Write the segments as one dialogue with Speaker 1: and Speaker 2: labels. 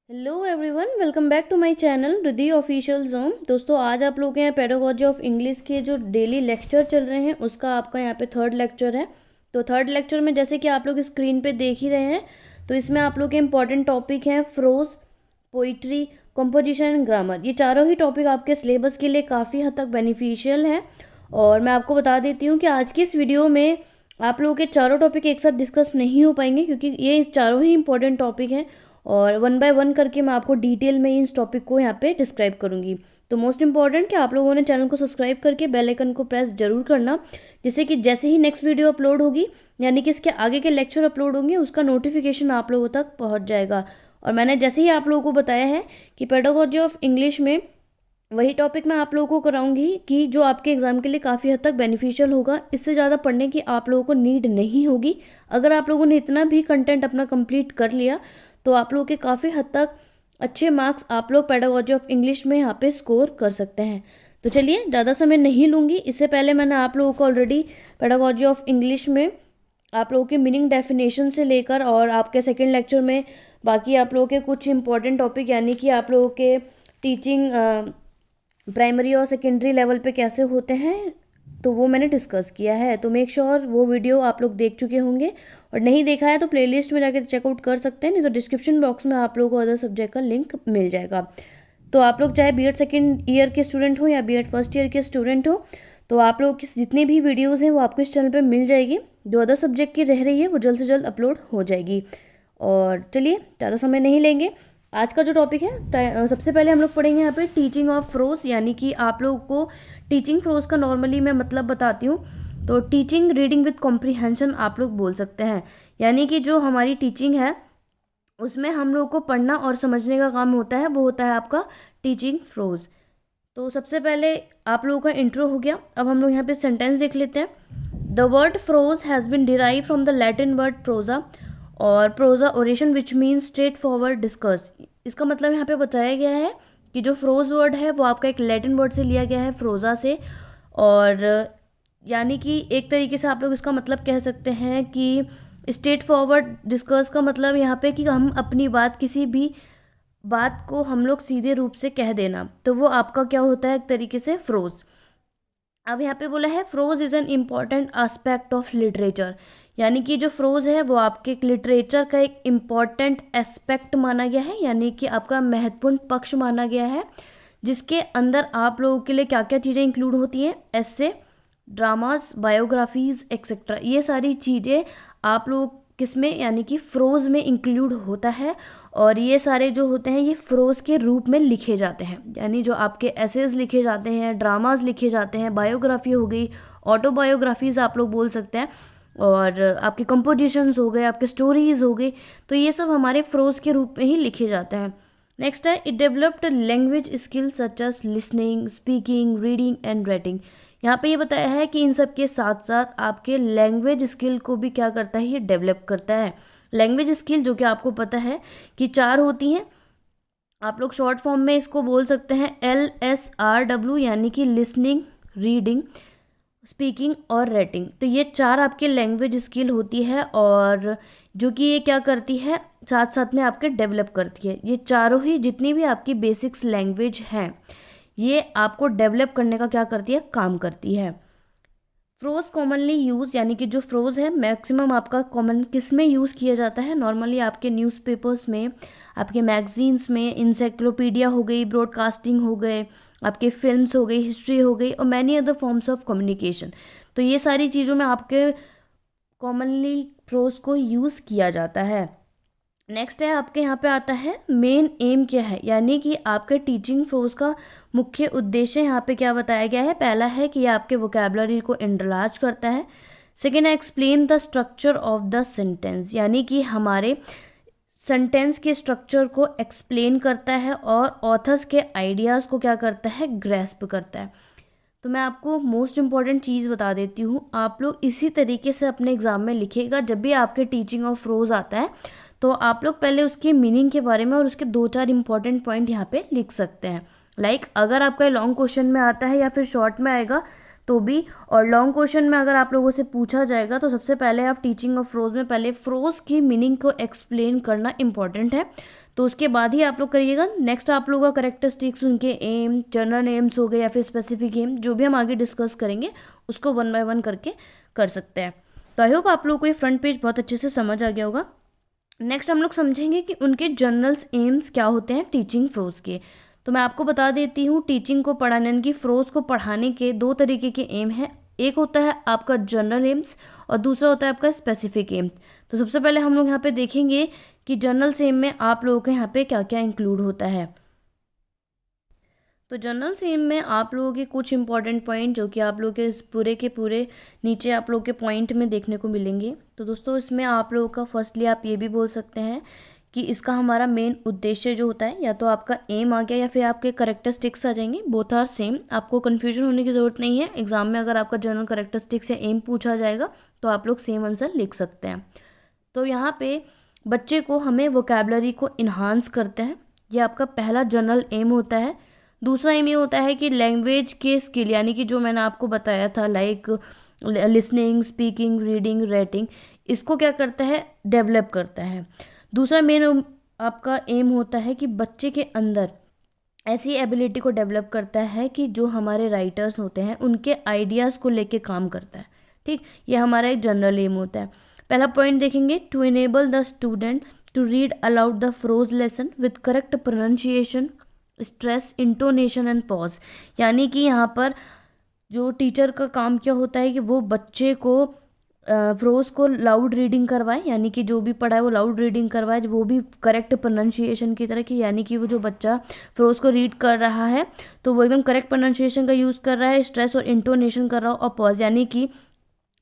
Speaker 1: Hello everyone, welcome back to my channel Riddhi official zone. दोस्तों, आज आप लोग के यहाँ पेडागोजी ऑफ इंग्लिश के जो डेली लेक्चर चल रहे हैं उसका आपका यहाँ पे थर्ड लेक्चर है। तो थर्ड लेक्चर में जैसे कि आप लोग स्क्रीन पे देख ही रहे हैं, तो इसमें आप लोग के इंपॉर्टेंट टॉपिक हैं prose, poetry, composition and grammar. ये चारों ही टॉपिक आपके सिलेबस के लिए काफ़ी हद तक बेनिफिशियल है। और मैं आपको बता देती हूँ कि आज की इस वीडियो में आप लोगों के चारों टॉपिक एक साथ डिस्कस नहीं हो पाएंगे, क्योंकि ये चारों ही इंपॉर्टेंट टॉपिक हैं और वन बाय वन करके मैं आपको डिटेल में इस टॉपिक को यहाँ पे डिस्क्राइब करूँगी। तो मोस्ट इंपॉर्टेंट कि आप लोगों ने चैनल को सब्सक्राइब करके बेल आइकन को प्रेस जरूर करना, जिससे कि जैसे ही नेक्स्ट वीडियो अपलोड होगी, यानी कि इसके आगे के लेक्चर अपलोड होंगे, उसका नोटिफिकेशन आप लोगों तक पहुँच जाएगा। और मैंने जैसे ही आप लोगों को बताया है कि पेडागोजी ऑफ इंग्लिश में वही टॉपिक मैं आप लोगों को कराऊंगी कि जो आपके एग्जाम के लिए काफ़ी हद तक बेनिफिशियल होगा। इससे ज़्यादा पढ़ने की आप लोगों को नीड नहीं होगी। अगर आप लोगों ने इतना भी कंटेंट अपना कंप्लीट कर लिया तो आप लोगों के काफ़ी हद तक अच्छे मार्क्स आप लोग पेडागोजी ऑफ इंग्लिश में यहाँ पे स्कोर कर सकते हैं। तो चलिए, ज़्यादा समय नहीं लूँगी। इससे पहले मैंने आप लोगों को ऑलरेडी पेडागोजी ऑफ इंग्लिश में आप लोगों के मीनिंग डेफिनेशन से लेकर और आपके सेकेंड लेक्चर में बाकी आप लोगों के कुछ इंपॉर्टेंट टॉपिक, यानी कि आप लोगों के टीचिंग प्राइमरी और सेकेंडरी लेवल पे कैसे होते हैं, तो वो मैंने डिस्कस किया है। तो मेक श्योर वो वीडियो आप लोग देख चुके होंगे, और नहीं देखा है तो प्लेलिस्ट में जाकर चेकआउट कर सकते हैं, नहीं तो डिस्क्रिप्शन बॉक्स में आप लोगों को अदर सब्जेक्ट का लिंक मिल जाएगा। तो आप लोग चाहे बीएड सेकेंड ईयर के स्टूडेंट हो या बीएड फर्स्ट ईयर के स्टूडेंट हो, तो आप लोग की जितनी भी वीडियोज़ हैं वो आपको इस चैनल पर मिल जाएगी। जो अदर सब्जेक्ट की रह रही है वो जल्द से जल्द अपलोड हो जाएगी। और चलिए, ज़्यादा समय नहीं लेंगे। आज का जो टॉपिक है, सबसे पहले हम लोग पढ़ेंगे यहाँ पे टीचिंग ऑफ फ्रोज, यानी कि आप लोगों को टीचिंग फ्रोज का नॉर्मली मैं मतलब बताती हूँ। तो टीचिंग रीडिंग विद कॉम्प्रीहेंशन आप लोग बोल सकते हैं, यानी कि जो हमारी टीचिंग है उसमें हम लोग को पढ़ना और समझने का काम होता है, वो होता है आपका टीचिंग फ्रोज। तो सबसे पहले आप लोगों का इंट्रो हो गया। अब हम लोग यहाँ पे सेंटेंस देख लेते हैं। The word prose has been derived from the Latin word prosa और प्रोजा ओरेशन which means straightforward discourse. इसका मतलब यहाँ पे बताया गया है कि जो फ्रोज वर्ड है वो आपका एक लैटिन वर्ड से लिया गया है, फ्रोजा से। और यानी कि एक तरीके से आप लोग इसका मतलब कह सकते हैं कि स्ट्रेट फॉरवर्ड डिस्कस का मतलब यहाँ पे कि हम अपनी बात, किसी भी बात को हम लोग सीधे रूप से कह देना, तो वो आपका क्या होता है, एक तरीके से फ्रोज। अब यहाँ पे बोला है prose is an important aspect of literature, यानी कि जो फ्रोज है वो आपके लिटरेचर का एक इम्पॉर्टेंट एस्पेक्ट माना गया है, यानी कि आपका महत्वपूर्ण पक्ष माना गया है, जिसके अंदर आप लोगों के लिए क्या क्या चीज़ें इंक्लूड होती हैं, ऐसे, ड्रामास, बायोग्राफीज एक्सेट्रा। ये सारी चीज़ें आप लोग किसमें, यानी कि फ्रोज में इंक्लूड होता है। और ये सारे जो होते हैं ये फ्रोज के रूप में लिखे जाते हैं, यानी जो आपके एसेज लिखे जाते हैं, ड्रामाज लिखे जाते हैं, बायोग्राफी हो गई, ऑटोबायोग्राफीज आप लोग बोल सकते हैं, और आपके कंपोजिशंस हो गए, आपके स्टोरीज हो गई, तो ये सब हमारे फ्रोज के रूप में ही लिखे जाते हैं। नेक्स्ट है, it developed language skills such as listening, speaking, reading and writing. यहाँ पे ये बताया है कि इन सब के साथ साथ आपके लैंग्वेज स्किल को भी क्या करता है, ये डेवलप करता है। लैंग्वेज स्किल जो कि आपको पता है कि 4 होती हैं, आप लोग शॉर्ट फॉर्म में इसको बोल सकते हैं LSRW, यानी कि लिसनिंग, रीडिंग, स्पीकिंग और राइटिंग। तो ये 4 आपके लैंग्वेज स्किल होती है, और जो कि ये क्या करती है, साथ साथ में आपके डेवलप करती है। ये चारों ही जितनी भी आपकी बेसिक्स लैंग्वेज हैं, ये आपको डेवलप करने का क्या करती है, काम करती है। फ्रोज कॉमनली यूज, यानी कि जो फ्रोज है मैक्सिमम आपका कॉमन किस में यूज़ किया जाता है, नॉर्मली आपके न्यूज़पेपर्स में, आपके मैगजीन्स में, इंसाइक्लोपीडिया हो गई, ब्रॉडकास्टिंग हो गए, आपके फिल्म्स हो गई, हिस्ट्री हो गई, और many other forms of communication. तो ये सारी चीज़ों में आपके कॉमनली फ्रोज को यूज़ किया जाता है। नेक्स्ट है आपके यहाँ पे आता है मेन एम क्या है, यानी कि आपके टीचिंग फ्रोज का मुख्य उद्देश्य यहाँ पे क्या बताया गया है। पहला है कि ये आपके वोकेबलरी को एनलार्ज करता है। सेकेंड है explain the structure of the sentence, यानी कि हमारे सेंटेंस के स्ट्रक्चर को एक्सप्लेन करता है और ऑथर्स के आइडियाज़ को क्या करता है, ग्रेस्प करता है। तो मैं आपको मोस्ट इम्पॉर्टेंट चीज़ बता देती हूँ, आप लोग इसी तरीके से अपने एग्ज़ाम में लिखिएगा। जब भी आपके टीचिंग ऑफ फ्रोज आता है तो आप लोग पहले उसके मीनिंग के बारे में और उसके 2-4 इंपॉर्टेंट पॉइंट यहाँ पे लिख सकते हैं। लाइक अगर आपका लॉन्ग क्वेश्चन में आता है या फिर शॉर्ट में आएगा तो भी, और लॉन्ग क्वेश्चन में अगर आप लोगों से पूछा जाएगा तो सबसे पहले आप टीचिंग ऑफ फ्रोज में पहले फ्रोज की मीनिंग को एक्सप्लेन करना इंपॉर्टेंट है। तो उसके बाद ही आप लोग करिएगा। नेक्स्ट आप लोग का करेक्टरिस्टिक्स, उनके एम, जनरल एम्स हो गए या फिर स्पेसिफिक एम, जो भी हम आगे डिस्कस करेंगे उसको 1 बाय 1 करके कर सकते हैं। तो आई होप आप लोगों को ये फ्रंट पेज बहुत अच्छे से समझ आ गया होगा। नेक्स्ट हम लोग समझेंगे कि उनके जनरल एम्स क्या होते हैं टीचिंग फ्रोज के। तो मैं आपको बता देती हूँ, टीचिंग को पढ़ाने यानी कि फ्रोज को पढ़ाने के 2 तरीके के एम हैं। एक होता है आपका जनरल एम्स और दूसरा होता है आपका स्पेसिफिक एम्स। तो सबसे पहले हम लोग यहाँ पे देखेंगे कि जनरल एम में आप लोगों के यहाँ पे क्या क्या इंक्लूड होता है। तो जनरल सेम में आप लोगों के कुछ इंपॉर्टेंट पॉइंट जो कि आप लोगों के इस पूरे के पूरे नीचे आप लोगों के पॉइंट में देखने को मिलेंगे। तो दोस्तों इसमें आप लोगों का फर्स्टली आप ये भी बोल सकते हैं कि इसका हमारा मेन उद्देश्य जो होता है, या तो आपका एम आ गया या फिर आपके करेक्टरिस्टिक्स आ जाएंगे, बोथ आर सेम। आपको कन्फ्यूजन होने की ज़रूरत नहीं है। एग्जाम में अगर आपका जनरल करेक्टरिस्टिक्स या एम पूछा जाएगा तो आप लोग सेम आंसर लिख सकते हैं। तो यहाँ पे बच्चे को हमें वोकैबलरी को इन्हांस करते हैं, ये आपका पहला जनरल एम होता है। दूसरा एम ये होता है कि लैंग्वेज के स्किल, यानी कि जो मैंने आपको बताया था like listening, speaking, reading, writing, इसको क्या करता है, डेवलप करता है। दूसरा मेन आपका एम होता है कि बच्चे के अंदर ऐसी एबिलिटी को डेवलप करता है कि जो हमारे राइटर्स होते हैं उनके आइडियाज़ को लेके काम करता है। ठीक, ये हमारा एक जनरल एम होता है। पहला पॉइंट देखेंगे, to enable the student to read aloud the prose lesson with correct pronunciation, stress, intonation and pause. यानी कि यहाँ पर जो टीचर का काम क्या होता है कि वो बच्चे को फ्रोज को लाउड रीडिंग करवाए, यानी कि जो भी पढ़ा है वो लाउड रीडिंग करवाए, वो भी करेक्ट प्रोनाउंसिएशन की तरह की, यानी कि वो जो बच्चा फ्रोज को रीड कर रहा है तो वो एकदम करेक्ट प्रोनाउंसिएशन का यूज़ कर रहा है, स्ट्रेस और इंटोनेशन कर रहा हो, और पॉज यानी कि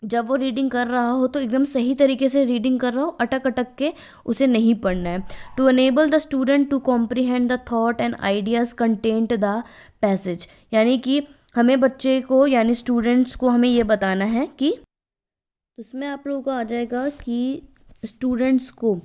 Speaker 1: जब वो रीडिंग कर रहा हो तो एकदम सही तरीके से रीडिंग कर रहा हो, अटक अटक के उसे नहीं पढ़ना है। To enable the student to comprehend the thought and ideas content the passage, यानी कि हमें बच्चे को यानी स्टूडेंट्स को हमें ये बताना है कि उसमें आप लोगों को आ जाएगा कि स्टूडेंट्स को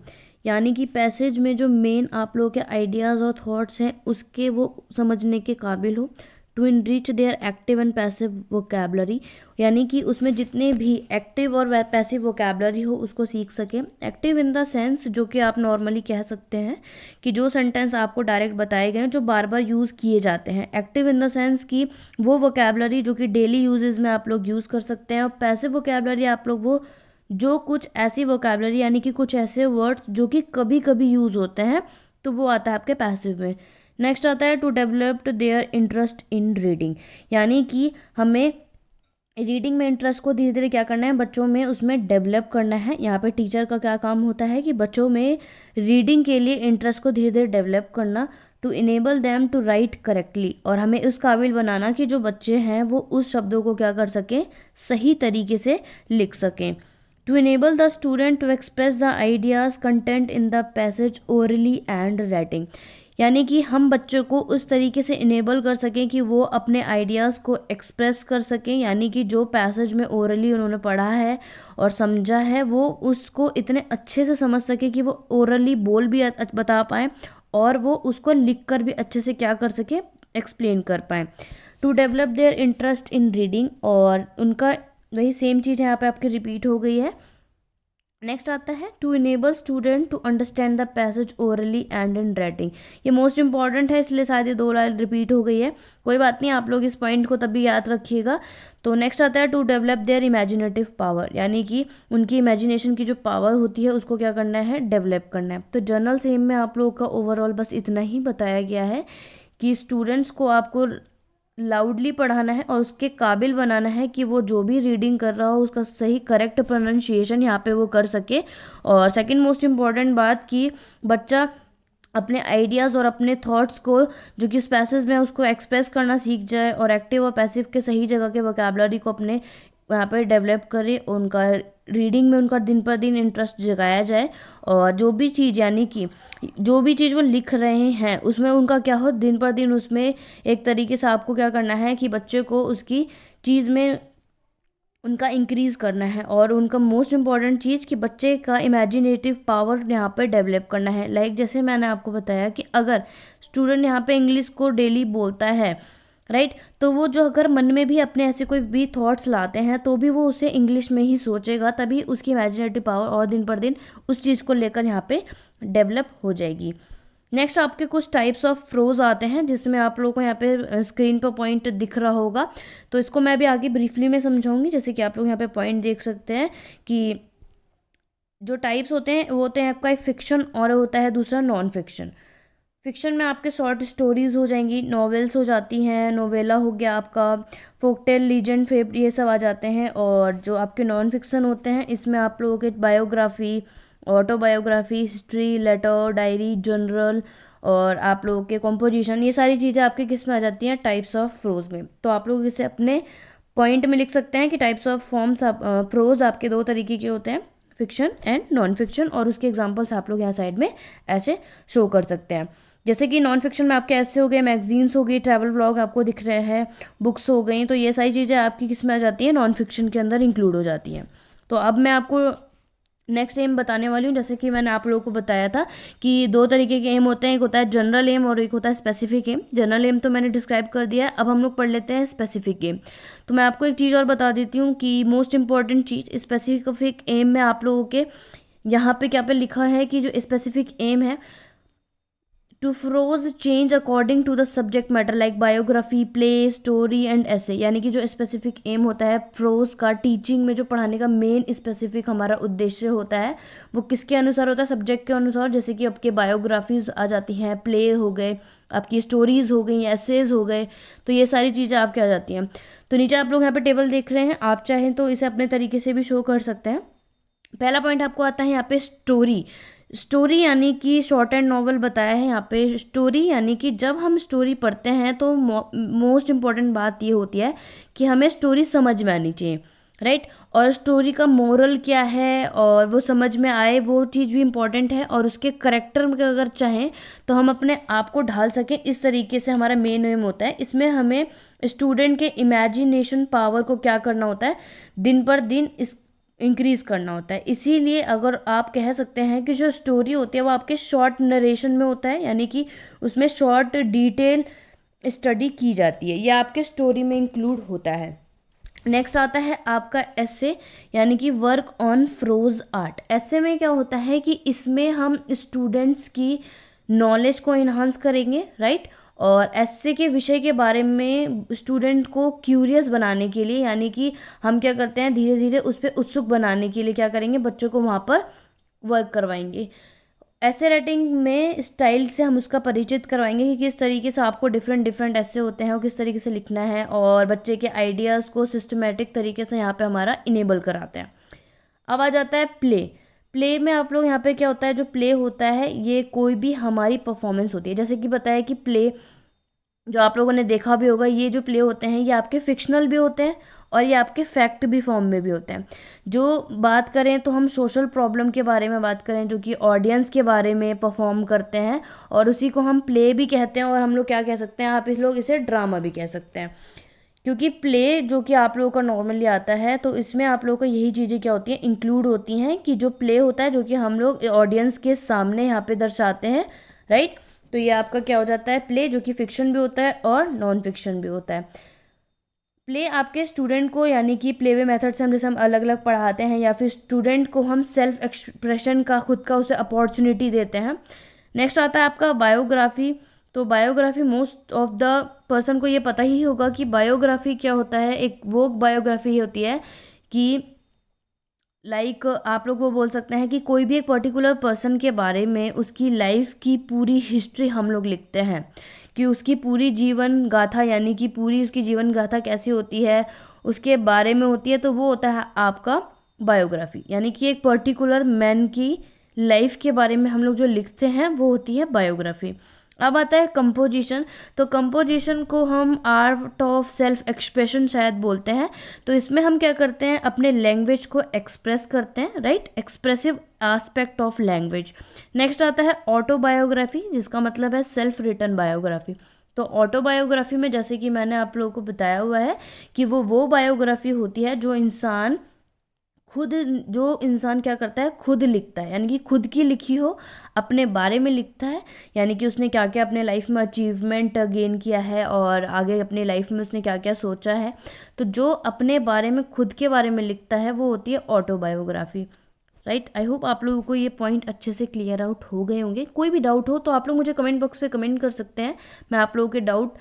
Speaker 1: यानी कि पैसेज में जो मेन आप लोगों के आइडियाज़ और थॉट्स हैं उसके वो समझने के काबिल हो। To enrich their active and passive vocabulary, यानी कि उसमें जितने भी एक्टिव और पैसिव वोकैबलरी हो उसको सीख सकें। एक्टिव इन द सेंस जो कि आप नॉर्मली कह सकते हैं कि जो सेंटेंस आपको डायरेक्ट बताए गए हैं जो बार बार यूज़ किए जाते हैं। एक्टिव इन द सेंस कि वो वोकैबलरी जो कि डेली यूजेस में आप लोग यूज़ कर सकते हैं। और पैसिव वोकैबलरी आप लोग वो जो कुछ ऐसी वोकैबलरी यानी कि कुछ ऐसे वर्ड्स जो कि कभी कभी यूज़ होते हैं, तो वो आता है आपके पैसिव में। नेक्स्ट आता है to develop their interest in reading, यानी कि हमें रीडिंग में इंटरेस्ट को धीरे धीरे क्या करना है, बच्चों में उसमें डेवलप करना है। यहाँ पे टीचर का क्या काम होता है कि बच्चों में रीडिंग के लिए इंटरेस्ट को धीरे धीरे डेवलप करना। To enable them to write correctly, और हमें उस काबिल बनाना कि जो बच्चे हैं वो उस शब्दों को क्या कर सकें, सही तरीके से लिख सकें। To enable the student to express the ideas content in the passage orally and writing, यानी कि हम बच्चों को उस तरीके से इनेबल कर सकें कि वो अपने आइडियाज़ को एक्सप्रेस कर सकें, यानी कि जो पैसेज में ओरली उन्होंने पढ़ा है और समझा है वो उसको इतने अच्छे से समझ सके कि वो ओरली बोल भी बता पाएँ और वो उसको लिख कर भी अच्छे से क्या कर सके, एक्सप्लेन कर पाएँ। To develop their interest in reading, और उनका वही सेम चीज़ यहाँ पे आपकी रिपीट हो गई है। नेक्स्ट आता है to enable student to understand the passage orally and in writing. ये मोस्ट इंपॉर्टेंट है इसलिए शायद ये 2 लाइन रिपीट हो गई है, कोई बात नहीं, आप लोग इस पॉइंट को तभी याद रखिएगा। तो नेक्स्ट आता है to develop their imaginative power, यानी कि उनकी इमेजिनेशन की जो पावर होती है उसको क्या करना है, डेवलप करना है। तो जर्नल सेम में आप लोगों का ओवरऑल बस इतना ही बताया गया है कि स्टूडेंट्स को आपको लाउडली पढ़ाना है और उसके काबिल बनाना है कि वो जो भी रीडिंग कर रहा हो उसका सही करेक्ट प्रोनाउंसिएशन यहाँ पे वो कर सके। और सेकंड मोस्ट इम्पॉर्टेंट बात कि बच्चा अपने आइडियाज़ और अपने थॉट्स को जो कि उस पैसेज में उसको एक्सप्रेस करना सीख जाए और एक्टिव और पैसिव के सही जगह के वोकैबुलरी को अपने यहाँ पे डेवलप करे, उनका रीडिंग में उनका दिन पर दिन इंटरेस्ट जगाया जाए और जो भी चीज़ यानी कि जो भी चीज़ वो लिख रहे हैं उसमें उनका क्या हो, दिन पर दिन उसमें एक तरीके से आपको क्या करना है कि बच्चे को उसकी चीज़ में उनका इंक्रीज़ करना है। और उनका मोस्ट इम्पॉर्टेंट चीज़ कि बच्चे का इमेजिनेटिव पावर यहाँ पे डेवलप करना है। लाइक जैसे मैंने आपको बताया कि अगर स्टूडेंट यहाँ पे इंग्लिश को डेली बोलता है राइट, तो वो जो अगर मन में भी अपने ऐसे कोई भी थॉट्स लाते हैं तो भी वो उसे इंग्लिश में ही सोचेगा, तभी उसकी इमेजिनेटिव पावर और दिन पर दिन उस चीज़ को लेकर यहाँ पे डेवलप हो जाएगी। नेक्स्ट आपके कुछ टाइप्स ऑफ प्रोज आते हैं, जिसमें आप लोगों को यहाँ पे स्क्रीन पर पॉइंट दिख रहा होगा, तो इसको मैं भी आगे ब्रीफली में समझाऊंगी। जैसे कि आप लोग यहाँ पे पॉइंट देख सकते हैं कि जो टाइप्स होते हैं वो होते हैं आपका एक फिक्शन और होता है दूसरा नॉन फिक्शन। फिक्शन में आपके शॉर्ट स्टोरीज हो जाएंगी, नॉवेल्स हो जाती हैं, नोवेला हो गया आपका, फोकटेल, लीजेंड, फेब, ये सब आ जाते हैं। और जो आपके नॉन फिक्शन होते हैं इसमें आप लोगों के biography, autobiography, history, letter, diary, journal, और आप लोगों के कॉम्पोजिशन, ये सारी चीज़ें आपके किस में आ जाती हैं, टाइप्स ऑफ प्रोज में। तो आप लोग इसे अपने पॉइंट में लिख सकते हैं कि टाइप्स ऑफ फॉर्म्स प्रोज आपके दो तरीके के होते हैं, फिक्शन एंड नॉन फिक्शन, और उसके एग्जांपल्स आप लोग यहाँ साइड में ऐसे शो कर सकते हैं। जैसे कि नॉन फिक्शन में आपके ऐसे हो गए, मैगजीन्स हो गई, ट्रैवल व्लॉग आपको दिख रहे हैं, बुक्स हो गई, तो ये सारी चीज़ें आपकी किस में आ जाती हैं, नॉन फिक्शन के अंदर इंक्लूड हो जाती हैं। तो अब मैं आपको नेक्स्ट एम बताने वाली हूँ। जैसे कि मैंने आप लोगों को बताया था कि दो तरीके के एम होते हैं, एक होता है जनरल एम और एक होता है स्पेसिफिक एम। जनरल एम तो मैंने डिस्क्राइब कर दिया है, अब हम लोग पढ़ लेते हैं स्पेसिफिक एम। तो मैं आपको एक चीज़ और बता देती हूँ कि मोस्ट इंपॉर्टेंट चीज़ स्पेसिफिक एम में आप लोगों के यहाँ पे क्या पे लिखा है कि जो स्पेसिफिक एम है, to prose change according to the subject matter like biography, play, story and ऐसे। यानी कि जो स्पेसिफिक एम होता है फ्रोज का, टीचिंग में जो पढ़ाने का मेन स्पेसिफिक हमारा उद्देश्य होता है, वो किसके अनुसार होता है, सब्जेक्ट के अनुसार। जैसे कि आपके बायोग्राफीज आ जाती हैं, प्ले हो गए, आपकी स्टोरीज हो गई, एसेज हो गए, तो ये सारी चीज़ें आपके आ जाती हैं। तो नीचे आप लोग यहाँ पे टेबल देख रहे हैं, आप चाहें तो इसे अपने तरीके से भी शो कर सकते हैं। पहला पॉइंट आपको आता है यहाँ पे स्टोरी। स्टोरी यानी कि शॉर्ट एंड नॉवल बताया है यहाँ पे। स्टोरी यानी कि जब हम स्टोरी पढ़ते हैं तो मोस्ट इम्पॉर्टेंट बात ये होती है कि हमें स्टोरी समझ में आनी चाहिए, राइट। और स्टोरी का मोरल क्या है और वो समझ में आए, वो चीज़ भी इम्पॉर्टेंट है। और उसके करेक्टर में अगर चाहें तो हम अपने आप को ढाल सकें, इस तरीके से हमारा मेन एम होता है। इसमें हमें स्टूडेंट के इमेजिनेशन पावर को क्या करना होता है, दिन पर दिन इस इंक्रीज करना होता है। इसीलिए अगर आप कह सकते हैं कि जो स्टोरी होती है वो आपके शॉर्ट नरेशन में होता है, यानी कि उसमें शॉर्ट डिटेल स्टडी की जाती है, यह आपके स्टोरी में इंक्लूड होता है। नेक्स्ट आता है आपका एसे, यानी कि वर्क ऑन फ्रोज आर्ट। ऐसे में क्या होता है कि इसमें हम स्टूडेंट्स की नॉलेज को इन्हांस करेंगे, राइट। और ऐसे के विषय के बारे में स्टूडेंट को क्यूरियस बनाने के लिए, यानी कि हम क्या करते हैं, धीरे धीरे उस पर उत्सुक बनाने के लिए क्या करेंगे, बच्चों को वहाँ पर वर्क करवाएंगे। ऐसे राइटिंग में स्टाइल से हम उसका परिचित करवाएंगे कि किस तरीके से आपको डिफरेंट डिफरेंट ऐसे होते हैं और किस तरीके से लिखना है, और बच्चे के आइडियाज़ को सिस्टमेटिक तरीके से यहाँ पे हमारा इनेबल कराते हैं। अब आ जाता है प्ले। प्ले में आप लोग यहाँ पे क्या होता है, जो प्ले होता है ये कोई भी हमारी परफॉर्मेंस होती है। जैसे कि बताया कि प्ले जो आप लोगों ने देखा भी होगा, ये जो प्ले होते हैं ये आपके फिक्शनल भी होते हैं और ये आपके फैक्ट भी फॉर्म में भी होते हैं। जो बात करें तो हम सोशल प्रॉब्लम के बारे में बात करें, जो कि ऑडियंस के बारे में परफॉर्म करते हैं, और उसी को हम प्ले भी कहते हैं। और हम लोग क्या कह सकते हैं, आप इस लोग इसे ड्रामा भी कह सकते हैं। क्योंकि प्ले जो कि आप लोगों का नॉर्मली आता है, तो इसमें आप लोगों को यही चीज़ें क्या होती हैं, इंक्लूड होती हैं कि जो प्ले होता है जो कि हम लोग ऑडियंस के सामने यहाँ पे दर्शाते हैं, राइट। तो ये आपका क्या हो जाता है, प्ले, जो कि फिक्शन भी होता है और नॉन फिक्शन भी होता है। प्ले आपके स्टूडेंट को, यानी कि प्ले वे मेथड से हम जैसे हम अलग अलग पढ़ाते हैं, या फिर स्टूडेंट को हम सेल्फ एक्सप्रेशन का, खुद का उसे अपॉर्चुनिटी देते हैं। नेक्स्ट आता है आपका बायोग्राफी। तो biography most of the person को ये पता ही होगा कि बायोग्राफी क्या होता है। एक वो बायोग्राफी होती है कि लाइक आप लोग वो बोल सकते हैं कि कोई भी एक पर्टिकुलर पर्सन के बारे में उसकी लाइफ की पूरी हिस्ट्री हम लोग लिखते हैं, कि उसकी पूरी जीवन गाथा, यानी कि पूरी उसकी जीवन गाथा कैसी होती है उसके बारे में होती है। तो वो होता है आपका बायोग्राफी, यानी कि एक पर्टिकुलर मैन की लाइफ के बारे में हम लोग जो लिखते हैं वो होती है बायोग्राफी। अब आता है कंपोजिशन। तो कंपोजिशन को हम आर्ट ऑफ सेल्फ एक्सप्रेशन शायद बोलते हैं। तो इसमें हम क्या करते हैं, अपने लैंग्वेज को एक्सप्रेस करते हैं, right, expressive aspect of language. Next आता है ऑटोबायोग्राफी, जिसका मतलब है सेल्फ रिटन बायोग्राफी। तो ऑटोबायोग्राफी में जैसे कि मैंने आप लोगों को बताया हुआ है कि वो बायोग्राफी होती है जो इंसान क्या करता है, खुद लिखता है, यानी कि खुद की लिखी हो, अपने बारे में लिखता है, यानी कि उसने क्या क्या अपने लाइफ में अचीवमेंट गेन किया है और आगे अपने लाइफ में उसने क्या क्या सोचा है। तो जो अपने बारे में, खुद के बारे में लिखता है वो होती है ऑटोबायोग्राफी। राइट। आई होप आप लोगों को ये पॉइंट अच्छे से क्लियर आउट हो गए होंगे। कोई भी डाउट हो तो आप लोग मुझे कमेंट बॉक्स पे कमेंट कर सकते हैं, मैं आप लोगों के डाउट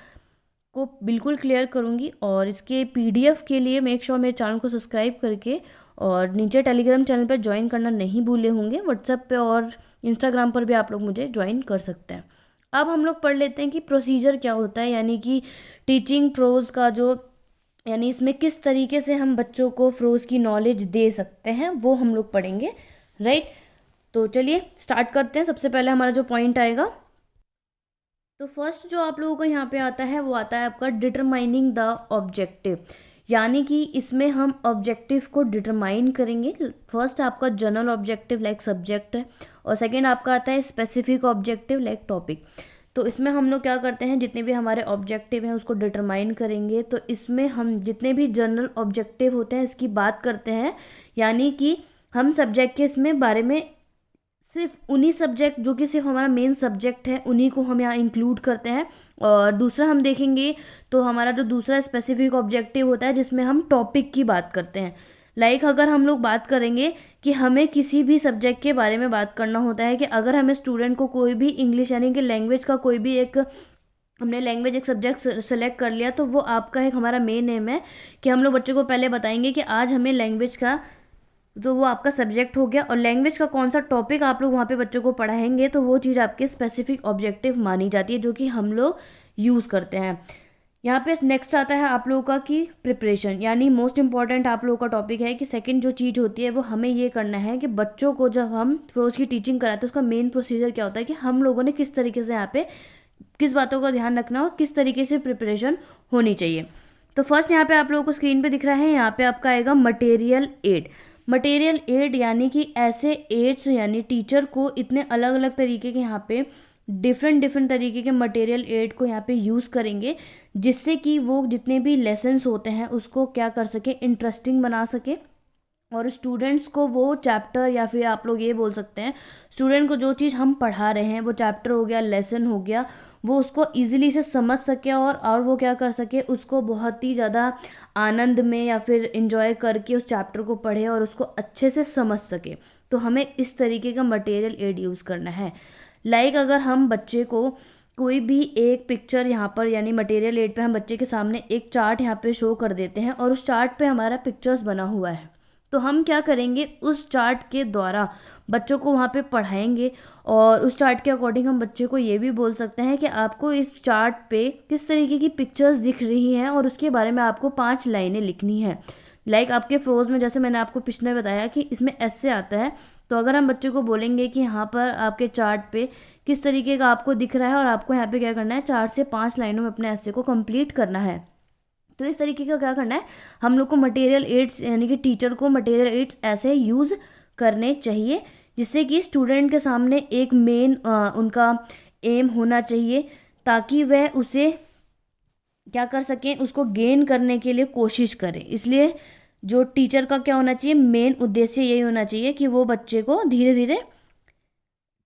Speaker 1: को बिल्कुल क्लियर करूँगी। और इसके पीडीएफ के लिए मेक श्योर मेरे चैनल को सब्सक्राइब करके और नीचे टेलीग्राम चैनल पर ज्वाइन करना नहीं भूले होंगे। व्हाट्सएप पे और इंस्टाग्राम पर भी आप लोग मुझे ज्वाइन कर सकते हैं। अब हम लोग पढ़ लेते हैं कि प्रोसीजर क्या होता है, यानी कि टीचिंग प्रोज का जो, यानी इसमें किस तरीके से हम बच्चों को फ्रोज की नॉलेज दे सकते हैं वो हम लोग पढ़ेंगे, राइट। तो चलिए स्टार्ट करते हैं। सबसे पहले हमारा जो पॉइंट आएगा, तो फर्स्ट जो आप लोगों को यहाँ पे आता है वो आता है आपका डिटरमाइनिंग द ऑब्जेक्टिव, यानी कि इसमें हम ऑब्जेक्टिव को डिटरमाइन करेंगे। फर्स्ट आपका जनरल ऑब्जेक्टिव लाइक सब्जेक्ट है, और सेकंड आपका आता है स्पेसिफिक ऑब्जेक्टिव लाइक टॉपिक। तो इसमें हम लोग क्या करते हैं, जितने भी हमारे ऑब्जेक्टिव हैं उसको डिटरमाइन करेंगे। तो इसमें हम जितने भी जनरल ऑब्जेक्टिव होते हैं इसकी बात करते हैं, यानी कि हम सब्जेक्ट के इसमें बारे में सिर्फ उन्हीं सब्जेक्ट जो कि सिर्फ हमारा मेन सब्जेक्ट है उन्हीं को हम यहाँ इंक्लूड करते हैं। और दूसरा हम देखेंगे तो हमारा जो दूसरा स्पेसिफिक ऑब्जेक्टिव होता है जिसमें हम टॉपिक की बात करते हैं। लाइक अगर हम लोग बात करेंगे कि हमें किसी भी सब्जेक्ट के बारे में बात करना होता है, कि अगर हमें स्टूडेंट को कोई भी इंग्लिश यानी कि लैंग्वेज का कोई भी एक, हमने लैंग्वेज एक सब्जेक्ट सेलेक्ट कर लिया, तो वो आपका एक हमारा मेन एम है कि हम लोग बच्चों को पहले बताएंगे कि आज हमें लैंग्वेज का, तो वो आपका सब्जेक्ट हो गया। और लैंग्वेज का कौन सा टॉपिक आप लोग वहाँ पे बच्चों को पढ़ाएंगे तो वो चीज़ आपके स्पेसिफिक ऑब्जेक्टिव मानी जाती है, जो कि हम लोग यूज़ करते हैं। यहाँ पे नेक्स्ट आता है आप लोगों का कि प्रिपरेशन, यानी मोस्ट इंपॉर्टेंट आप लोगों का टॉपिक है कि सेकंड जो चीज़ होती है वो हमें ये करना है कि बच्चों को जब हम फ्रोज की टीचिंग कराते हैं उसका मेन प्रोसीजर क्या होता है, कि हम लोगों ने किस तरीके से यहाँ पे किस बातों का ध्यान रखना और किस तरीके से प्रिपरेशन होनी चाहिए। तो फर्स्ट यहाँ पे आप लोगों को स्क्रीन पे दिख रहा है, यहाँ पे आपका आएगा मटेरियल एड। मटेरियल एड यानी कि ऐसे एड्स, यानी टीचर को इतने अलग अलग तरीके के यहाँ पे डिफरेंट तरीके के मटेरियल एड को यहाँ पे यूज़ करेंगे, जिससे कि वो जितने भी लेसन्स होते हैं उसको क्या कर सके, इंटरेस्टिंग बना सके। और स्टूडेंट्स को वो चैप्टर, या फिर आप लोग ये बोल सकते हैं स्टूडेंट को जो चीज़ हम पढ़ा रहे हैं वो चैप्टर हो गया, लेसन हो गया, वो उसको इजीली से समझ सके और वो क्या कर सके, उसको बहुत ही ज़्यादा आनंद में या फिर इंजॉय करके उस चैप्टर को पढ़े और उसको अच्छे से समझ सके। तो हमें इस तरीके का मटेरियल एड यूज़ करना है। लाइक अगर हम बच्चे को कोई भी एक पिक्चर यहाँ पर, यानी मटेरियल एड पे हम बच्चे के सामने एक चार्ट यहाँ पे शो कर देते हैं और उस चार्ट पे हमारा पिक्चर्स बना हुआ है, तो हम क्या करेंगे, उस चार्ट के द्वारा बच्चों को वहाँ पे पढ़ाएंगे। और उस चार्ट के अकॉर्डिंग हम बच्चे को ये भी बोल सकते हैं कि आपको इस चार्ट पे किस तरीके की पिक्चर्स दिख रही हैं और उसके बारे में आपको 5 लाइनें लिखनी है। लाइक आपके फ्रोज में जैसे मैंने आपको पिछले बताया कि इसमें ऐसे आता है, तो अगर हम बच्चे को बोलेंगे कि यहाँ पर आपके चार्ट पे किस तरीके का आपको दिख रहा है और आपको यहाँ पे क्या करना है, 4 से 5 लाइनों में अपने ऐसे को कंप्लीट करना है। तो इस तरीके का क्या करना है, हम लोग को मटेरियल एड्स, यानी कि टीचर को मटेरियल एड्स ऐसे यूज़ करने चाहिए, जिससे कि स्टूडेंट के सामने एक मेन उनका एम होना चाहिए, ताकि वह उसे क्या कर सकें, उसको गेन करने के लिए कोशिश करें। इसलिए जो टीचर का क्या होना चाहिए, मेन उद्देश्य यही होना चाहिए कि वो बच्चे को धीरे धीरे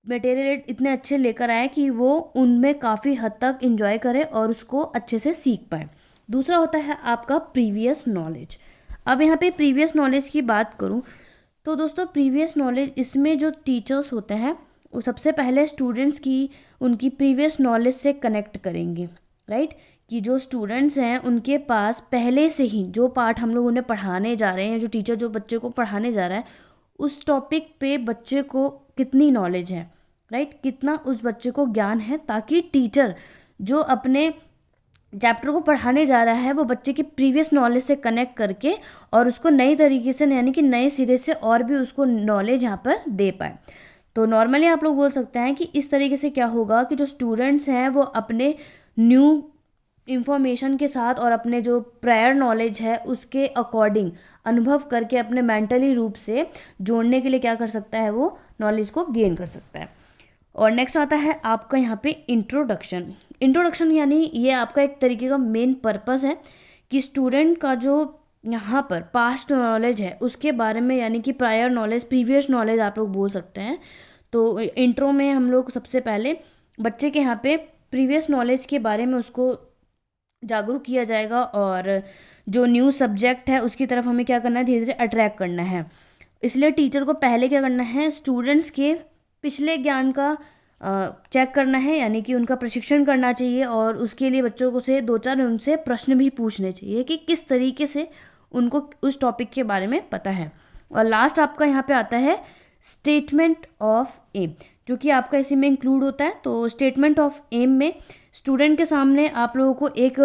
Speaker 1: मटेरियल एड इतने अच्छे लेकर आए कि वो उनमें काफ़ी हद तक इंजॉय करे और उसको अच्छे से सीख पाए। दूसरा होता है आपका प्रीवियस नॉलेज। अब यहाँ पे प्रीवियस नॉलेज की बात करूँ तो दोस्तों प्रीवियस नॉलेज, इसमें जो टीचर्स होते हैं वो सबसे पहले स्टूडेंट्स की उनकी प्रीवियस नॉलेज से कनेक्ट करेंगे, राइट। कि जो स्टूडेंट्स हैं उनके पास पहले से ही जो पार्ट हम लोग उन्हें पढ़ाने जा रहे हैं, जो टीचर जो बच्चे को पढ़ाने जा रहा है उस टॉपिक पे बच्चे को कितनी नॉलेज है, राइट, कितना उस बच्चे को ज्ञान है, ताकि टीचर जो अपने चैप्टर को पढ़ाने जा रहा है वो बच्चे की प्रीवियस नॉलेज से कनेक्ट करके और उसको नई तरीके से, यानी कि नए सिरे से और भी उसको नॉलेज यहाँ पर दे पाए। तो नॉर्मली आप लोग बोल सकते हैं कि इस तरीके से क्या होगा कि जो स्टूडेंट्स हैं वो अपने न्यू इंफॉर्मेशन के साथ और अपने जो प्रायर नॉलेज है उसके अकॉर्डिंग अनुभव करके अपने मेंटली रूप से जोड़ने के लिए क्या कर सकता है, वो नॉलेज को गेन कर सकता है। और नेक्स्ट आता है आपका यहाँ पे इंट्रोडक्शन। इंट्रोडक्शन यानी ये आपका एक तरीके का मेन पर्पस है कि स्टूडेंट का जो यहाँ पर पास्ट नॉलेज है उसके बारे में, यानी कि प्रायर नॉलेज, प्रीवियस नॉलेज आप लोग बोल सकते हैं। तो इंट्रो में हम लोग सबसे पहले बच्चे के यहाँ पे प्रीवियस नॉलेज के बारे में उसको जागरूक किया जाएगा और जो न्यू सब्जेक्ट है उसकी तरफ हमें क्या करना है, धीरे धीरे अट्रैक्ट करना है। इसलिए टीचर को पहले क्या करना है, स्टूडेंट्स के पिछले ज्ञान का चेक करना है, यानी कि उनका प्रशिक्षण करना चाहिए, और उसके लिए बच्चों को से 2-4 उनसे प्रश्न भी पूछने चाहिए कि किस तरीके से उनको उस टॉपिक के बारे में पता है। और लास्ट आपका यहाँ पे आता है स्टेटमेंट ऑफ एम, जो कि आपका इसी में इंक्लूड होता है। तो स्टेटमेंट ऑफ एम में स्टूडेंट के सामने आप लोगों को एक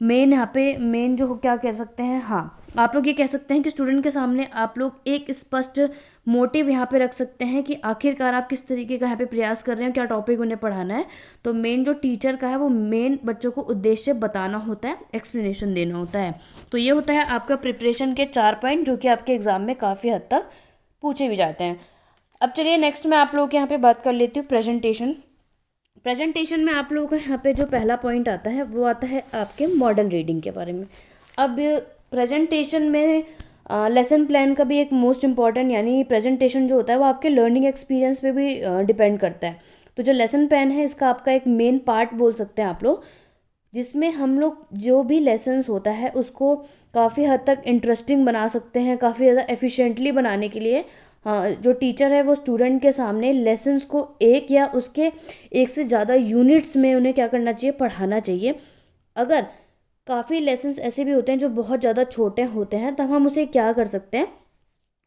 Speaker 1: मेन जो क्या कह सकते हैं, हाँ आप लोग ये कह सकते हैं कि स्टूडेंट के सामने आप लोग एक स्पष्ट मोटिव यहाँ पे रख सकते हैं कि आखिरकार आप किस तरीके का यहाँ पे प्रयास कर रहे हैं, क्या टॉपिक उन्हें पढ़ाना है। तो मेन जो टीचर का है वो मेन बच्चों को उद्देश्य बताना होता है, एक्सप्लेनेशन देना होता है। तो ये होता है आपका प्रिपरेशन के 4 पॉइंट, जो कि आपके एग्जाम में काफ़ी हद तक पूछे भी जाते हैं। अब चलिए नेक्स्ट मैं आप लोगों के यहाँ पे बात कर लेती हूँ प्रेजेंटेशन। प्रेजेंटेशन में आप लोगों का यहाँ पे जो पहला पॉइंट आता है वो आता है आपके मॉडल रीडिंग के बारे में। अब प्रेजेंटेशन में लेसन प्लान का भी एक मोस्ट इम्पॉर्टेंट, यानी प्रेजेंटेशन जो होता है वो आपके लर्निंग एक्सपीरियंस पे भी डिपेंड करता है। तो जो लेसन प्लान है इसका आपका एक मेन पार्ट बोल सकते हैं आप लोग, जिसमें हम लोग जो भी लेसन्स होता है उसको काफ़ी हद तक इंटरेस्टिंग बना सकते हैं, काफ़ी ज़्यादा एफिशिएंटली बनाने के लिए जो टीचर है वो स्टूडेंट के सामने लेसन्स को एक या उसके एक से ज़्यादा यूनिट्स में उन्हें क्या करना चाहिए, पढ़ाना चाहिए। अगर काफ़ी लेसन्स ऐसे भी होते हैं जो बहुत ज़्यादा छोटे होते हैं, तब हम उसे क्या कर सकते हैं,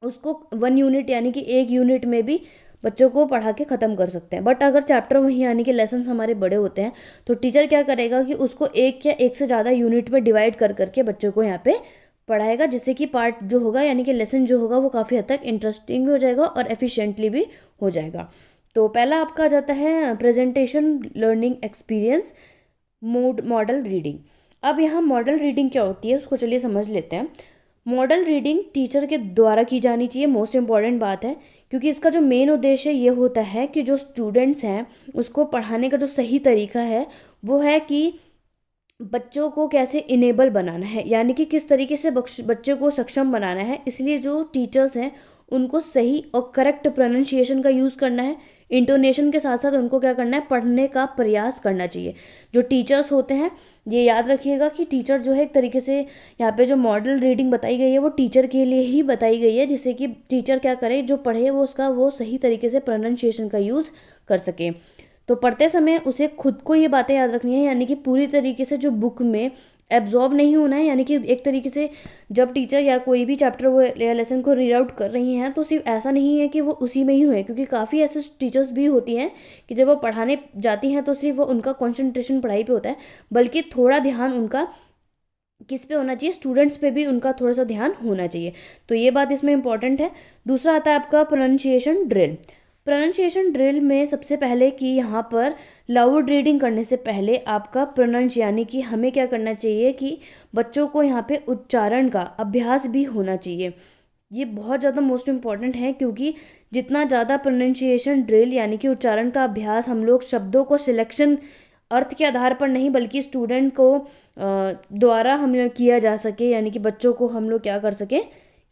Speaker 1: उसको 1 यूनिट यानी कि 1 यूनिट में भी बच्चों को पढ़ा के ख़त्म कर सकते हैं। बट अगर चैप्टर वही यानी कि लेसन्स हमारे बड़े होते हैं तो टीचर क्या करेगा कि उसको एक या एक से ज़्यादा यूनिट में डिवाइड कर करके बच्चों को यहाँ पे पढ़ाएगा, जिससे कि पार्ट जो होगा यानी कि लेसन जो होगा वो काफ़ी हद तक इंटरेस्टिंग भी हो जाएगा और एफिशिएंटली भी हो जाएगा। तो पहला आपका आ जाता है presentation learning experience model reading. अब यहाँ मॉडल रीडिंग क्या होती है उसको चलिए समझ लेते हैं। मॉडल रीडिंग टीचर के द्वारा की जानी चाहिए, मोस्ट इम्पॉर्टेंट बात है, क्योंकि इसका जो मेन उद्देश्य ये होता है कि जो स्टूडेंट्स हैं उसको पढ़ाने का जो सही तरीका है वो है कि बच्चों को कैसे इनेबल बनाना है, यानी कि किस तरीके से बच्चे को सक्षम बनाना है। इसलिए जो टीचर्स हैं उनको सही और करेक्ट प्रोनाउंसिएशन का यूज़ करना है, इंटोनेशन के साथ साथ उनको क्या करना है, पढ़ने का प्रयास करना चाहिए। जो टीचर्स होते हैं ये याद रखिएगा कि टीचर जो है एक तरीके से यहाँ पे जो मॉडल रीडिंग बताई गई है वो टीचर के लिए ही बताई गई है, जिससे कि टीचर क्या करे, जो पढ़े वो उसका वो सही तरीके से प्रोनाउंसिएशन का यूज़ कर सके। तो पढ़ते समय उसे खुद को ये बातें याद रखनी है, यानी कि पूरी तरीके से जो बुक में एब्जॉर्ब नहीं होना है, यानी कि एक तरीके से जब टीचर या कोई भी चैप्टर वो या लेसन को रीड आउट कर रही हैं तो सिर्फ ऐसा नहीं है कि वो उसी में ही हुए, क्योंकि काफ़ी ऐसे टीचर्स भी होती हैं कि जब वो पढ़ाने जाती हैं तो सिर्फ वो उनका कॉन्सेंट्रेशन पढ़ाई पे होता है, बल्कि थोड़ा ध्यान उनका किस पे होना चाहिए, स्टूडेंट्स पे भी उनका थोड़ा सा ध्यान होना चाहिए। तो ये बात इसमें इंपॉर्टेंट है। दूसरा आता है आपका प्रोनाउंसिएशन ड्रिल। प्रोनाउंसिएशन ड्रिल में सबसे पहले कि यहाँ पर लाउड रीडिंग करने से पहले आपका प्रोनाउंस यानी कि हमें क्या करना चाहिए कि बच्चों को यहाँ पे उच्चारण का अभ्यास भी होना चाहिए। ये बहुत ज़्यादा मोस्ट इम्पॉर्टेंट है, क्योंकि जितना ज़्यादा प्रोनाउंसिएशन ड्रिल यानी कि उच्चारण का अभ्यास हम लोग शब्दों को सिलेक्शन अर्थ के आधार पर नहीं बल्कि स्टूडेंट को द्वारा हम लोग किया जा सके, यानी कि बच्चों को हम लोग क्या कर सकें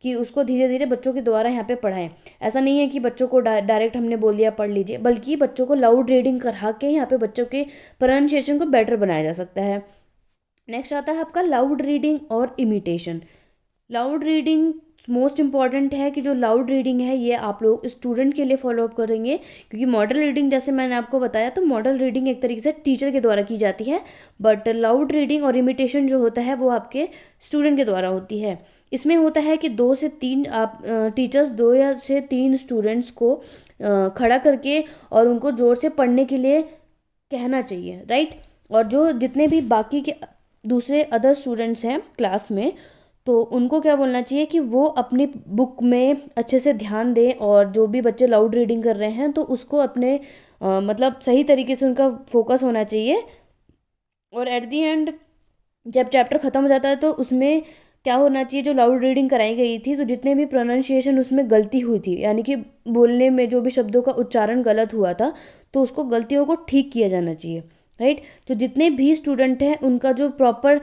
Speaker 1: कि उसको धीरे धीरे बच्चों के द्वारा यहाँ पे पढ़ाएं। ऐसा नहीं है कि बच्चों को डायरेक्ट हमने बोल दिया पढ़ लीजिए, बल्कि बच्चों को लाउड रीडिंग करा के यहाँ पे बच्चों के प्रोनाउंसिएशन को बेटर बनाया जा सकता है। नेक्स्ट आता है आपका लाउड रीडिंग और imitation. Loud reading most important है कि जो लाउड रीडिंग है ये आप लोग स्टूडेंट के लिए फॉलो अप करेंगे, क्योंकि मॉडल रीडिंग जैसे मैंने आपको बताया तो मॉडल रीडिंग एक तरीके से टीचर के द्वारा की जाती है, बट लाउड रीडिंग और इमिटेशन जो होता है वो आपके स्टूडेंट के द्वारा होती है। इसमें होता है कि 2 से 3 आप टीचर्स 2 या से 3 स्टूडेंट्स को खड़ा करके और उनको ज़ोर से पढ़ने के लिए कहना चाहिए, राइट। और जो जितने भी बाकी के दूसरे अदर स्टूडेंट्स हैं क्लास में तो उनको क्या बोलना चाहिए कि वो अपनी बुक में अच्छे से ध्यान दें, और जो भी बच्चे लाउड रीडिंग कर रहे हैं तो उसको अपने मतलब सही तरीके से उनका फोकस होना चाहिए। और एट दी एंड जब चैप्टर ख़त्म हो जाता है तो उसमें क्या होना चाहिए, जो लाउड रीडिंग कराई गई थी तो जितने भी प्रोनाउंसिएशन उसमें गलती हुई थी, यानी कि बोलने में जो भी शब्दों का उच्चारण गलत हुआ था तो उसको गलतियों को ठीक किया जाना चाहिए, राइट। तो जितने भी स्टूडेंट हैं उनका जो प्रॉपर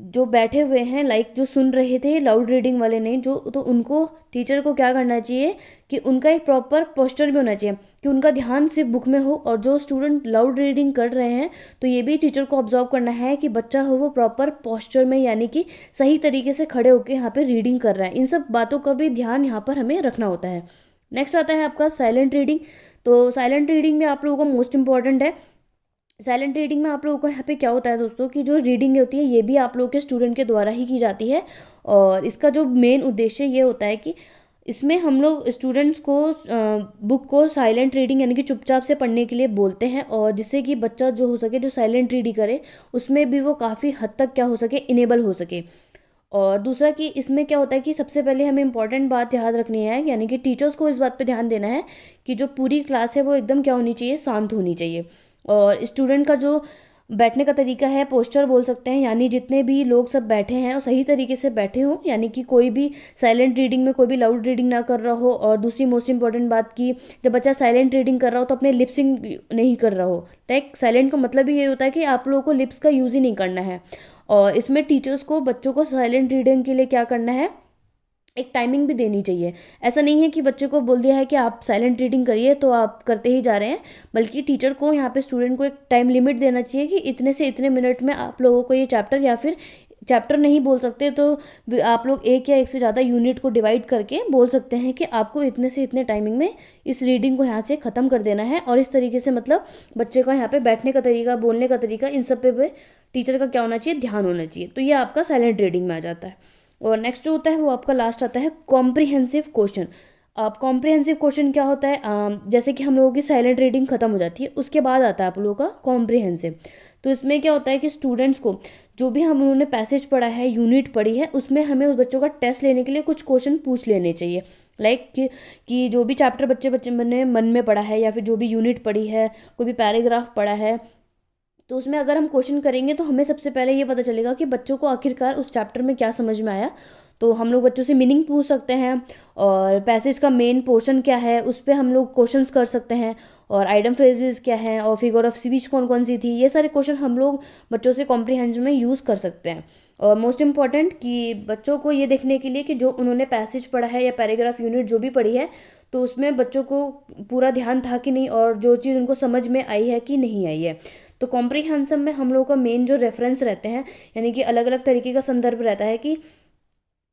Speaker 1: जो बैठे हुए हैं लाइक जो सुन रहे थे लाउड रीडिंग वाले नहीं जो, तो उनको टीचर को क्या करना चाहिए कि उनका एक प्रॉपर पोस्चर भी होना चाहिए कि उनका ध्यान सिर्फ बुक में हो, और जो स्टूडेंट लाउड रीडिंग कर रहे हैं तो ये भी टीचर को ऑब्जर्व करना है कि बच्चा हो वो प्रॉपर पोस्चर में, यानी कि सही तरीके से खड़े होकर यहाँ पे रीडिंग कर रहा है। इन सब बातों का भी ध्यान यहाँ पर हमें रखना होता है। नेक्स्ट आता है आपका साइलेंट रीडिंग। तो साइलेंट रीडिंग में आप लोगों का मोस्ट इंपॉर्टेंट है। साइलेंट रीडिंग में आप लोगों को यहाँ पे क्या होता है दोस्तों कि जो रीडिंग होती है ये भी आप लोगों के स्टूडेंट के द्वारा ही की जाती है, और इसका जो मेन उद्देश्य ये होता है कि इसमें हम लोग स्टूडेंट्स को बुक को साइलेंट रीडिंग यानी कि चुपचाप से पढ़ने के लिए बोलते हैं, और जिससे कि बच्चा जो हो सके जो साइलेंट रीडिंग करे उसमें भी वो काफ़ी हद तक क्या हो सके इनेबल हो सके। और दूसरा कि इसमें क्या होता है कि सबसे पहले हमें इंपॉर्टेंट बात याद रखनी है, यानी कि टीचर्स को इस बात पे ध्यान देना है कि जो पूरी क्लास है वो एकदम क्या होनी चाहिए, शांत होनी चाहिए। और स्टूडेंट का जो बैठने का तरीका है पोस्चर बोल सकते हैं, यानी जितने भी लोग सब बैठे हैं और सही तरीके से बैठे हों, यानी कि कोई भी साइलेंट रीडिंग में कोई भी लाउड रीडिंग ना कर रहा हो। और दूसरी मोस्ट इंपॉर्टेंट बात की जब बच्चा साइलेंट रीडिंग कर रहा हो तो अपने लिप्सिंग नहीं कर रहा हो। लाइक साइलेंट का मतलब ही ये होता है कि आप लोगों को लिप्स का यूज़ ही नहीं करना है। और इसमें टीचर्स को बच्चों को साइलेंट रीडिंग के लिए क्या करना है, एक टाइमिंग भी देनी चाहिए। ऐसा नहीं है कि बच्चे को बोल दिया है कि आप साइलेंट रीडिंग करिए तो आप करते ही जा रहे हैं, बल्कि टीचर को यहाँ पे स्टूडेंट को एक टाइम लिमिट देना चाहिए कि इतने से इतने मिनट में आप लोगों को ये चैप्टर, या फिर चैप्टर नहीं बोल सकते तो आप लोग एक या एक से ज़्यादा यूनिट को डिवाइड करके बोल सकते हैं कि आपको इतने से इतने टाइमिंग में इस रीडिंग को यहाँ से ख़त्म कर देना है। और इस तरीके से मतलब बच्चे का यहाँ पे बैठने का तरीका, बोलने का तरीका, इन सब पे टीचर का क्या होना चाहिए, ध्यान होना चाहिए। तो ये आपका साइलेंट रीडिंग में आ जाता है। और नेक्स्ट जो होता है वो आपका लास्ट आता है कॉम्प्रिहेंसिव क्वेश्चन। आप कॉम्प्रिहेंसिव क्वेश्चन क्या होता है, जैसे कि हम लोगों की साइलेंट रीडिंग खत्म हो जाती है उसके बाद आता है आप लोगों का कॉम्प्रिहेंसिव। तो इसमें क्या होता है कि स्टूडेंट्स को जो भी हम उन्होंने पैसेज पढ़ा है, यूनिट पढ़ी है, उसमें हमें उस बच्चों का टेस्ट लेने के लिए कुछ क्वेश्चन पूछ लेने चाहिए। लाइक कि जो भी चैप्टर बच्चे बच्चे ने मन में पढ़ा है, या फिर जो भी यूनिट पढ़ी है, कोई भी पैराग्राफ पढ़ा है, तो उसमें अगर हम क्वेश्चन करेंगे तो हमें सबसे पहले ये पता चलेगा कि बच्चों को आखिरकार उस चैप्टर में क्या समझ में आया। तो हम लोग बच्चों से मीनिंग पूछ सकते हैं, और पैसेज का मेन पोर्शन क्या है उस पर हम लोग क्वेश्चंस कर सकते हैं, और आइडम फ्रेजेस क्या है, और फिगर ऑफ स्पीच कौन कौन सी थी, ये सारे क्वेश्चन हम लोग बच्चों से कॉम्प्रिहेंशन में यूज़ कर सकते हैं। और मोस्ट इम्पॉर्टेंट कि बच्चों को ये देखने के लिए कि जो उन्होंने पैसेज पढ़ा है या पैराग्राफ यूनिट जो भी पढ़ी है, तो उसमें बच्चों को पूरा ध्यान था कि नहीं, और जो चीज़ उनको समझ में आई है कि नहीं आई है। तो कॉम्प्रिहेंशन में हम लोगों का मेन जो रेफरेंस रहते हैं, यानी कि अलग अलग तरीके का संदर्भ रहता है कि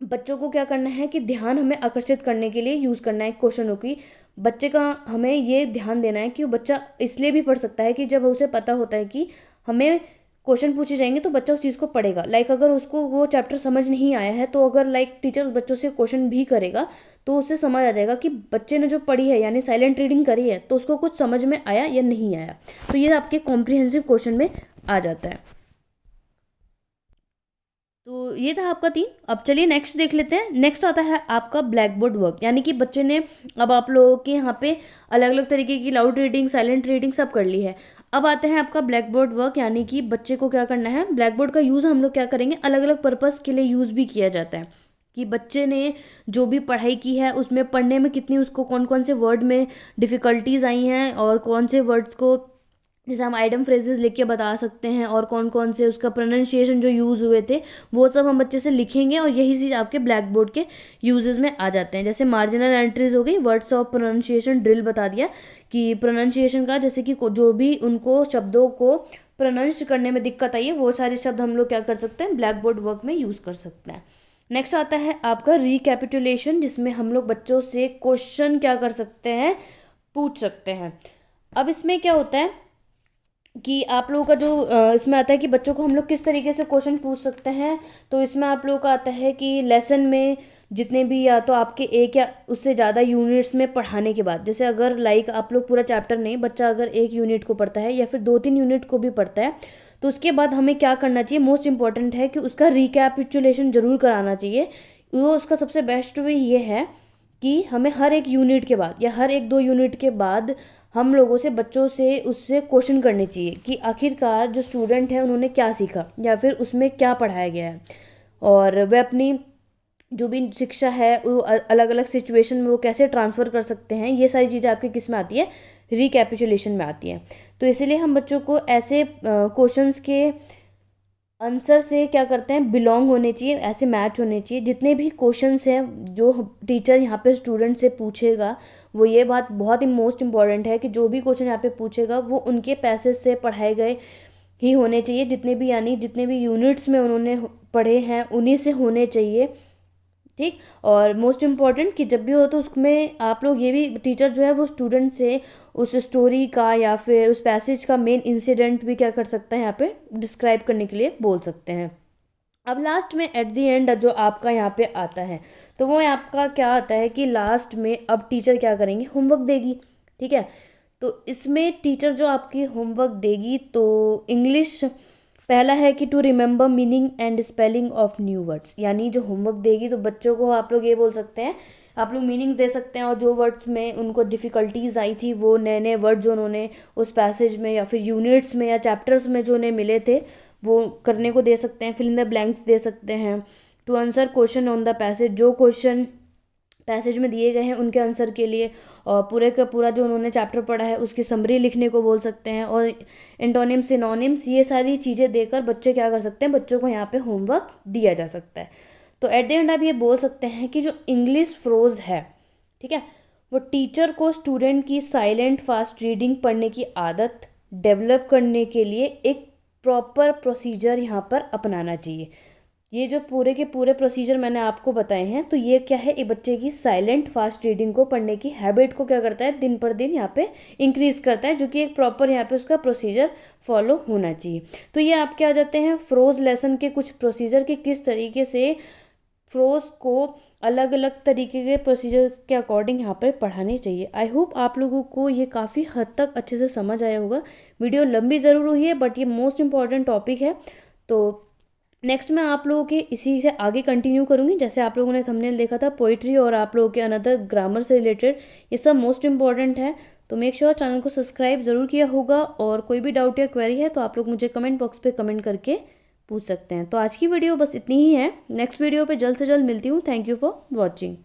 Speaker 1: बच्चों को क्या करना है कि ध्यान हमें आकर्षित करने के लिए यूज़ करना है क्वेश्चनों की। बच्चे का हमें ये ध्यान देना है कि वो बच्चा इसलिए भी पढ़ सकता है कि जब उसे पता होता है कि हमें क्वेश्चन पूछे जाएंगे तो बच्चा उस चीज़ को पढ़ेगा। लाइक अगर उसको वो चैप्टर समझ नहीं आया है तो अगर लाइक टीचर बच्चों से क्वेश्चन भी करेगा तो उससे समझ आ जाएगा कि बच्चे ने जो पढ़ी है यानी साइलेंट रीडिंग करी है तो उसको कुछ समझ में आया या नहीं आया। तो ये आपके कॉम्प्रिहेंसिव क्वेश्चन में आ जाता है। तो ये था आपका 3। अब चलिए नेक्स्ट देख लेते हैं। नेक्स्ट आता है आपका ब्लैक बोर्ड वर्क, यानी कि बच्चे ने अब आप लोगों के यहाँ पे अलग अलग तरीके की लाउड रीडिंग, साइलेंट रीडिंग सब कर ली है। अब आते हैं आपका ब्लैक बोर्ड वर्क, यानी कि बच्चे को क्या करना है, ब्लैक बोर्ड का यूज़ हम लोग क्या करेंगे, अलग अलग पर्पज़ के लिए यूज़ भी किया जाता है कि बच्चे ने जो भी पढ़ाई की है उसमें पढ़ने में कितनी उसको कौन कौन से वर्ड में डिफ़िकल्टीज आई हैं, और कौन से वर्ड्स को जैसे हम आइटम फ्रेजेस लिख के बता सकते हैं, और कौन कौन से उसका प्रोनाउंसिएशन जो यूज़ हुए थे वो सब हम बच्चे से लिखेंगे, और यही चीज़ आपके ब्लैक बोर्ड के यूजेस में आ जाते हैं। जैसे मार्जिनल एंट्रीज हो गई, वर्ड्स ऑफ प्रोनाउंसिएशन ड्रिल बता दिया कि प्रोनाउंसिएशन का जैसे कि जो भी उनको शब्दों को प्रोनाउंस करने में दिक्कत आई है वो सारे शब्द हम लोग क्या कर सकते हैं, ब्लैक बोर्ड वर्क में यूज़ कर सकते हैं। नेक्स्ट आता है आपका रिकैपिटुलेशन, जिसमें हम लोग बच्चों से क्वेश्चन क्या कर सकते हैं, पूछ सकते हैं। अब इसमें क्या होता है कि आप लोगों का जो इसमें आता है कि बच्चों को हम लोग किस तरीके से क्वेश्चन पूछ सकते हैं। तो इसमें आप लोगों का आता है कि लेसन में जितने भी, या तो आपके एक या उससे ज़्यादा यूनिट्स में पढ़ाने के बाद, जैसे अगर लाइक आप लोग पूरा चैप्टर नहीं, बच्चा अगर एक यूनिट को पढ़ता है या फिर 2-3 यूनिट को भी पढ़ता है, तो उसके बाद हमें क्या करना चाहिए, मोस्ट इंपॉर्टेंट है कि उसका रिकैपिचुलेशन ज़रूर कराना चाहिए। वो उसका सबसे बेस्ट वे ये है कि हमें हर एक यूनिट के बाद या हर 1-2 यूनिट के बाद हम लोगों से, बच्चों से उससे क्वेश्चन करने चाहिए कि आखिरकार जो स्टूडेंट है उन्होंने क्या सीखा या फिर उसमें क्या पढ़ाया गया है, और वह अपनी जो भी शिक्षा है वो अलग अलग सिचुएशन में वो कैसे ट्रांसफ़र कर सकते हैं। ये सारी चीज़ें आपके किस में आती है, रिकैपिचुलेशन में आती हैं। तो इसीलिए हम बच्चों को ऐसे क्वेश्चंस के आंसर से क्या करते हैं, बिलोंग होने चाहिए, ऐसे मैच होने चाहिए। जितने भी क्वेश्चंस हैं जो टीचर यहाँ पे स्टूडेंट से पूछेगा, वो ये बात बहुत ही मोस्ट इम्पॉर्टेंट है कि जो भी क्वेश्चन यहाँ पे पूछेगा वो उनके पैसेज से पढ़ाए गए ही होने चाहिए, जितने भी यानी जितने भी यूनिट्स में उन्होंने पढ़े हैं उन्हीं से होने चाहिए, ठीक। और मोस्ट इम्पॉर्टेंट कि जब भी हो तो उसमें आप लोग ये भी, टीचर जो है वो स्टूडेंट से उस स्टोरी का या फिर उस पैसेज का मेन इंसिडेंट भी क्या कर सकता है यहाँ पे डिस्क्राइब करने के लिए बोल सकते हैं। अब लास्ट में एट द एंड जो आपका यहाँ पे आता है, तो वो आपका क्या आता है कि लास्ट में अब टीचर क्या करेंगे, होमवर्क देगी, ठीक है। तो इसमें टीचर जो आपकी होमवर्क देगी, तो इंग्लिश पहला है कि to remember meaning and spelling of new words, यानी जो होमवर्क देगी तो बच्चों को आप लोग ये बोल सकते हैं, आप लोग मीनिंग्स दे सकते हैं, और जो वर्ड्स में उनको डिफ़िकल्टीज आई थी वो नए नए वर्ड जो उन्होंने उस पैसेज में या फिर यूनिट्स में या चैप्टर्स में जो उन्हें मिले थे वो करने को दे सकते हैं, फिल इन द ब्लैंक्स दे सकते हैं। To answer question on the passage, जो क्वेश्चन पैसेज में दिए गए हैं उनके आंसर के लिए, और पूरे का पूरा जो उन्होंने चैप्टर पढ़ा है उसकी समरी लिखने को बोल सकते हैं, और एंटोनिम्स सिनोनिम्स ये सारी चीज़ें देकर बच्चे क्या कर सकते हैं, बच्चों को यहाँ पे होमवर्क दिया जा सकता है। तो एट द एंड आप ये बोल सकते हैं कि जो इंग्लिश फ्रोज है, ठीक है, वो टीचर को स्टूडेंट की साइलेंट फास्ट रीडिंग पढ़ने की आदत डेवलप करने के लिए एक प्रॉपर प्रोसीजर यहाँ पर अपनाना चाहिए। ये जो पूरे के पूरे प्रोसीजर मैंने आपको बताए हैं, तो ये क्या है, एक बच्चे की साइलेंट फास्ट रीडिंग को पढ़ने की हैबिट को क्या करता है, दिन पर दिन यहाँ पे इंक्रीज करता है, जो कि एक प्रॉपर यहाँ पे उसका प्रोसीजर फॉलो होना चाहिए। तो ये आपके आ जाते हैं फ्रोज लेसन के कुछ प्रोसीजर के, किस तरीके से फ्रोज को अलग अलग तरीके के प्रोसीजर के अकॉर्डिंग यहाँ पर पढ़ाने चाहिए। आई होप आप लोगों को ये काफ़ी हद तक अच्छे से समझ आया होगा। वीडियो लंबी ज़रूर हुई है बट ये मोस्ट इंपॉर्टेंट टॉपिक है। तो नेक्स्ट मैं आप लोगों के इसी से आगे कंटिन्यू करूँगी, जैसे आप लोगों ने थंबनेल देखा था पोइट्री और आप लोगों के अनदर ग्रामर से रिलेटेड, ये सब मोस्ट इंपॉर्टेंट है। तो मेक श्योर चैनल को सब्सक्राइब ज़रूर किया होगा, और कोई भी डाउट या क्वेरी है तो आप लोग मुझे कमेंट बॉक्स पे कमेंट करके पूछ सकते हैं। तो आज की वीडियो बस इतनी ही है, नेक्स्ट वीडियो पे जल्द से जल्द मिलती हूँ। Thank you for watching.